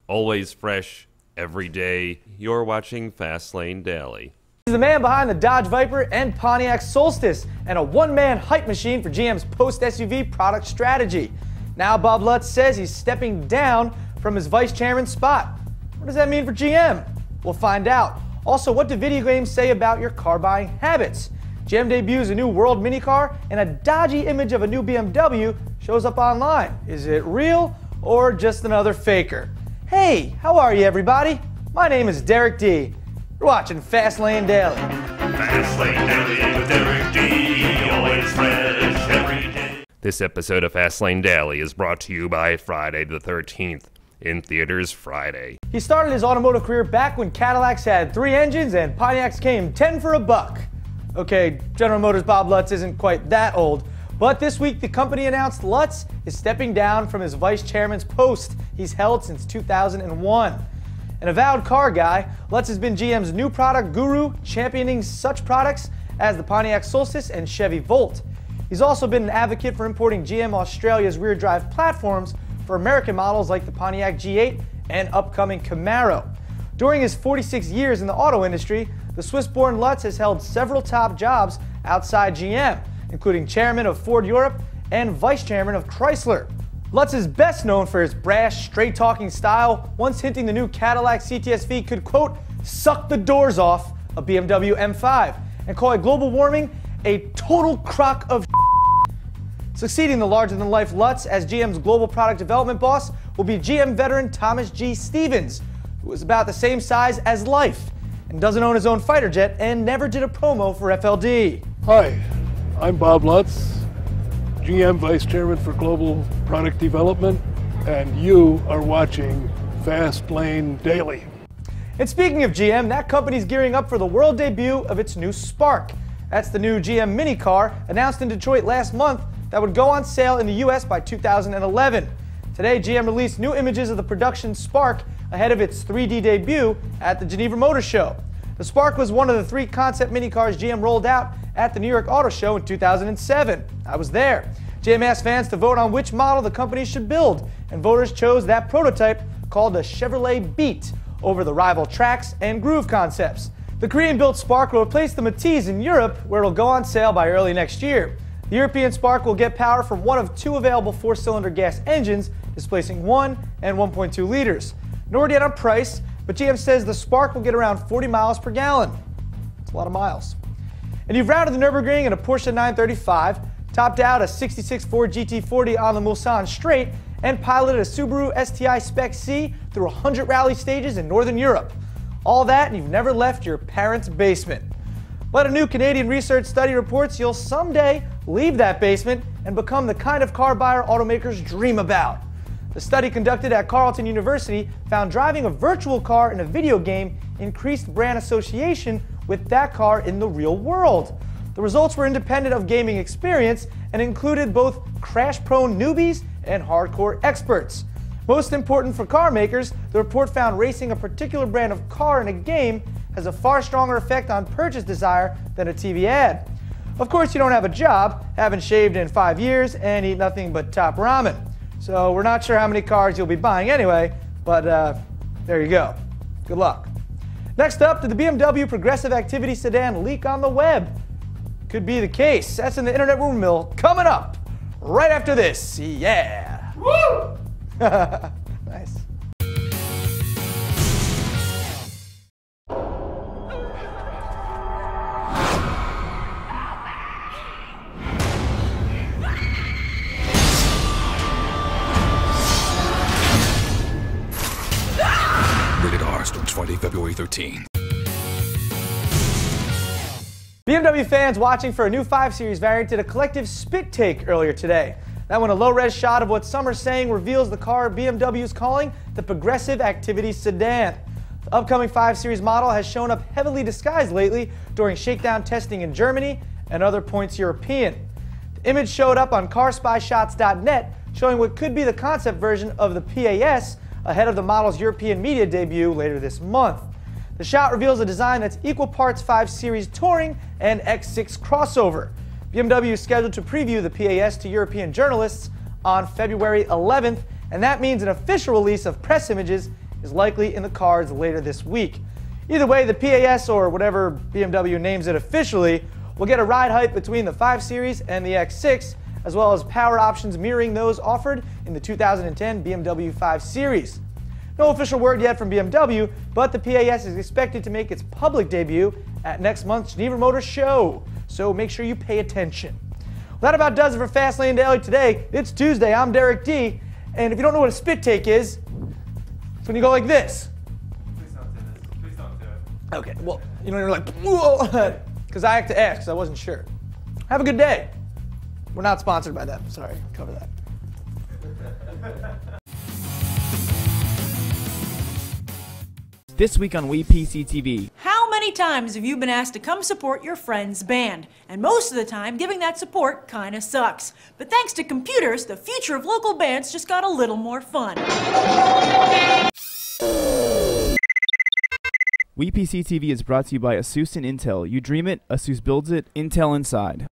always fresh, every day. You're watching Fastlane Daily. He's the man behind the Dodge Viper and Pontiac Solstice, and a one-man hype machine for GM's post-SUV product strategy. Now Bob Lutz says he's stepping down from his vice chairman spot. What does that mean for GM? We'll find out. Also, what do video games say about your car buying habits? GM debuts a new world minicar, and a dodgy image of a new BMW shows up online. Is it real or just another faker? Hey, how are you, everybody? My name is Derek D. You're watching Fastlane Daily. Fastlane Daily with Derek D. Always fresh every day. This episode of Fastlane Daily is brought to you by Friday the 13th. In theaters Friday. He started his automotive career back when Cadillacs had 3 engines and Pontiacs came 10 for a buck. Okay, General Motors' Bob Lutz isn't quite that old, but this week the company announced Lutz is stepping down from his vice chairman's post he's held since 2001. An avowed car guy, Lutz has been GM's new product guru, championing such products as the Pontiac Solstice and Chevy Volt. He's also been an advocate for importing GM Australia's rear-drive platforms for American models like the Pontiac G8 and upcoming Camaro. During his 46 years in the auto industry, the Swiss-born Lutz has held several top jobs outside GM, including chairman of Ford Europe and vice chairman of Chrysler. Lutz is best known for his brash, straight-talking style, once hinting the new Cadillac CTS-V could, quote, suck the doors off a BMW M5, and calling global warming a total crock of Succeeding the larger-than-life Lutz as GM's global product development boss will be GM veteran Thomas G. Stevens, who is about the same size as life and doesn't own his own fighter jet and never did a promo for FLD. Hi, I'm Bob Lutz, GM Vice Chairman for Global Product Development, and you are watching Fastlane Daily. And speaking of GM, that company's gearing up for the world debut of its new Spark. That's the new GM minicar announced in Detroit last month that would go on sale in the US by 2011. Today, GM released new images of the production Spark ahead of its 3D debut at the Geneva Motor Show. The Spark was one of the 3 concept minicars GM rolled out at the New York Auto Show in 2007. I was there. GM asked fans to vote on which model the company should build, and voters chose that prototype called the Chevrolet Beat over the rival Trax and Groove concepts. The Korean-built Spark will replace the Matiz in Europe, where it'll go on sale by early next year. The European Spark will get power from one of 2 available 4-cylinder gas engines, displacing 1 and 1.2 liters. No word yet on price, but GM says the Spark will get around 40 miles per gallon. That's a lot of miles. And you've rounded the Nürburgring in a Porsche 935, topped out a 66 Ford GT40 on the Mulsanne Straight, and piloted a Subaru STI Spec C through 100 rally stages in Northern Europe. All that, and you've never left your parents' basement. But a new Canadian research study reports you'll someday leave that basement and become the kind of car buyer automakers dream about. The study conducted at Carleton University found driving a virtual car in a video game increased brand association with that car in the real world. The results were independent of gaming experience and included both crash-prone newbies and hardcore experts. Most important for car makers, the report found racing a particular brand of car in a game has a far stronger effect on purchase desire than a TV ad. Of course, you don't have a job, haven't shaved in 5 years, and eat nothing but top ramen. So we're not sure how many cars you'll be buying anyway, but there you go. Good luck. Next up, did the BMW Progressive Activity Sedan leak on the web? Could be the case. That's in the Internet Rumor Mill coming up right after this. Yeah. Woo! Nice. Rated R starts Friday, February 13th. BMW fans watching for a new 5 Series variant did a collective spit take earlier today. That one, a low-res shot of what some are saying reveals the car BMW is calling the Progressive Activity Sedan. The upcoming 5 Series model has shown up heavily disguised lately during shakedown testing in Germany and other points European. The image showed up on CarSpyShots.net, showing what could be the concept version of the PAS ahead of the model's European media debut later this month. The shot reveals a design that's equal parts 5 Series Touring and X6 crossover. BMW is scheduled to preview the PAS to European journalists on February 11th, and that means an official release of press images is likely in the cards later this week. Either way, the PAS, or whatever BMW names it officially, will get a ride height between the 5 Series and the X6, as well as power options mirroring those offered in the 2010 BMW 5 Series. No official word yet from BMW, but the PAS is expected to make its public debut at next month's Geneva Motor Show, so make sure you pay attention. Well, that about does it for Fastlane Daily today. It's Tuesday, I'm Derek D, and if you don't know what a spit take is, it's when you go like this. Please don't do this. Please don't do it. Okay, well, you know, you're like, whoa, because I have to ask, because I wasn't sure. Have a good day. We're not sponsored by them. Sorry, cover that. This week on WePCTV. How many times have you been asked to come support your friend's band? And most of the time, giving that support kinda sucks. But thanks to computers, the future of local bands just got a little more fun. WePCTV is brought to you by ASUS and Intel. You dream it, ASUS builds it, Intel inside.